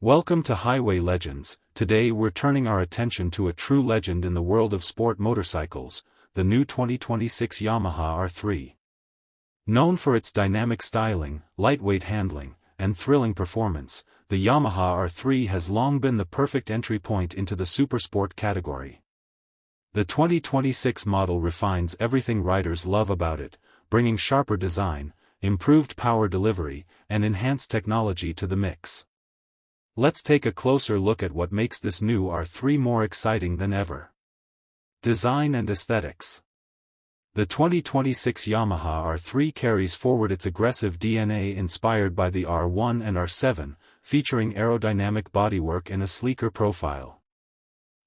Welcome to Highway Legends. Today we're turning our attention to a true legend in the world of sport motorcycles, the new 2026 Yamaha R3. Known for its dynamic styling, lightweight handling, and thrilling performance, the Yamaha R3 has long been the perfect entry point into the Supersport category. The 2026 model refines everything riders love about it, bringing sharper design, improved power delivery, and enhanced technology to the mix. Let's take a closer look at what makes this new R3 more exciting than ever. Design and aesthetics. The 2026 Yamaha R3 carries forward its aggressive DNA inspired by the R1 and R7, featuring aerodynamic bodywork and a sleeker profile.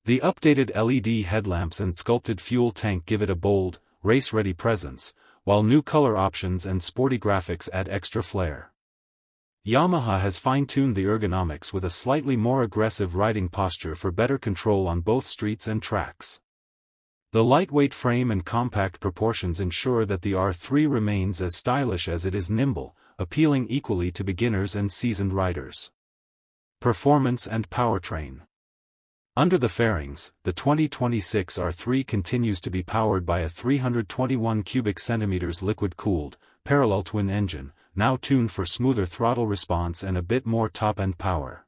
The updated LED headlamps and sculpted fuel tank give it a bold, race-ready presence, while new color options and sporty graphics add extra flair. Yamaha has fine-tuned the ergonomics with a slightly more aggressive riding posture for better control on both streets and tracks. The lightweight frame and compact proportions ensure that the R3 remains as stylish as it is nimble, appealing equally to beginners and seasoned riders. Performance and powertrain. Under the fairings, the 2026 R3 continues to be powered by a 321 cubic centimeters liquid-cooled, parallel twin engine, now tuned for smoother throttle response and a bit more top-end power.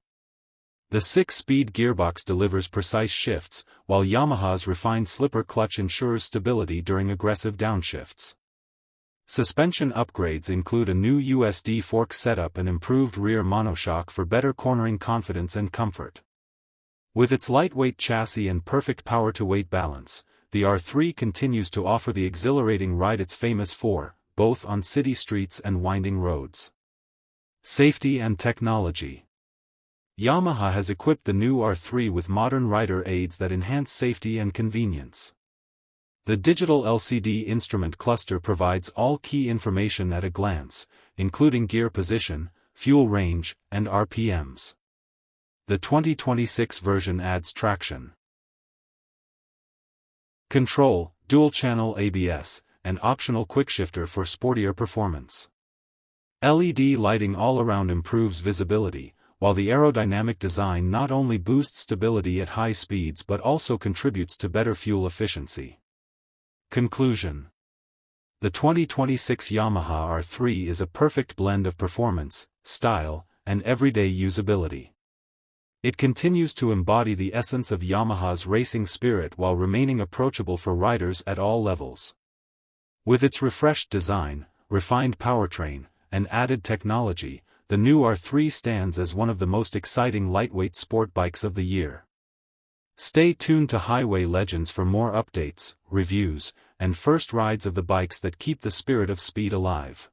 The 6-speed gearbox delivers precise shifts, while Yamaha's refined slipper clutch ensures stability during aggressive downshifts. Suspension upgrades include a new USD fork setup and improved rear monoshock for better cornering confidence and comfort. With its lightweight chassis and perfect power-to-weight balance, the R3 continues to offer the exhilarating ride it's famous for, both on city streets and winding roads. Safety and technology. Yamaha has equipped the new R3 with modern rider aids that enhance safety and convenience. The digital LCD instrument cluster provides all key information at a glance, including gear position, fuel range, and RPMs. The 2026 version adds traction control, dual-channel ABS, and optional quickshifter for sportier performance. LED lighting all around improves visibility, while the aerodynamic design not only boosts stability at high speeds but also contributes to better fuel efficiency. Conclusion. The 2026 Yamaha R3 is a perfect blend of performance, style, and everyday usability. It continues to embody the essence of Yamaha's racing spirit while remaining approachable for riders at all levels. With its refreshed design, refined powertrain, and added technology, the new R3 stands as one of the most exciting lightweight sport bikes of the year. Stay tuned to Highway Legends for more updates, reviews, and first rides of the bikes that keep the spirit of speed alive.